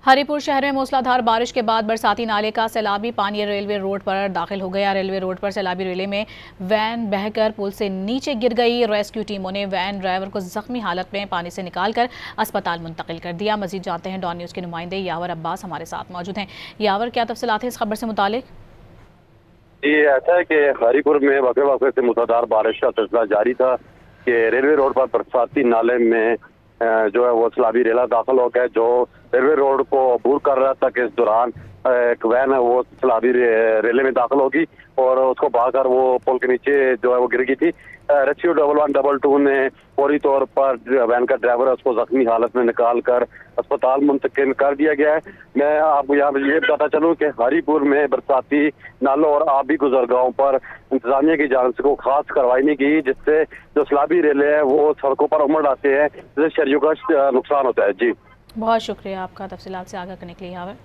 हरिपुर शहर में मूसलाधार बारिश के बाद बरसाती नाले का सैलाबी पानी रेलवे रोड पर दाखिल हो गया। रेलवे रोड पर सैलाबी रेले में वैन बहकर पुल से नीचे गिर गई। रेस्क्यू टीमों ने वैन ड्राइवर को जख्मी हालत में पानी से निकालकर अस्पताल मुंतकिल कर दिया। मजीद जानते हैं, डॉन न्यूज़ के नुमाइंदे यावर अब्बास हमारे साथ मौजूद हैं। यावर, क्या तफसीलात हैं इस खबर से मुतालिक? ये ऐसा है कि हरिपुर में वक़्ते से मूसलाधार बारिश का सिलसिला जारी था कि रेलवे रोड पर बरसाती नाले में जो है वो सैलाबी रेला दाखिल हो गया, जो रेलवे रोड को अबूर कर रहा था कि इस दौरान एक वैन है वो सैलाबी रेले में दाखिल होगी और उसको बहाकर वो पुल के नीचे जो है वो गिर गई थी। रेस्क्यू 1112 ने फौरी तौर पर वैन का ड्राइवर है उसको जख्मी हालत में निकाल कर अस्पताल मुंतकिल कर दिया गया है। मैं आपको यहाँ पर ये बताता चलूँ कि हरिपुर में बरसाती नालों और आबी गुजरगाहों पर इंतजामिया की जानिब से को खास कार्रवाई नहीं की, जिससे जो सैलाबी रेले हैं वो सड़कों पर उमड़ आते हैं, जिससे शहरियों का नुकसान होता है। जी, बहुत शुक्रिया आपका तफसीलात से आगाह करने के लिए यावर।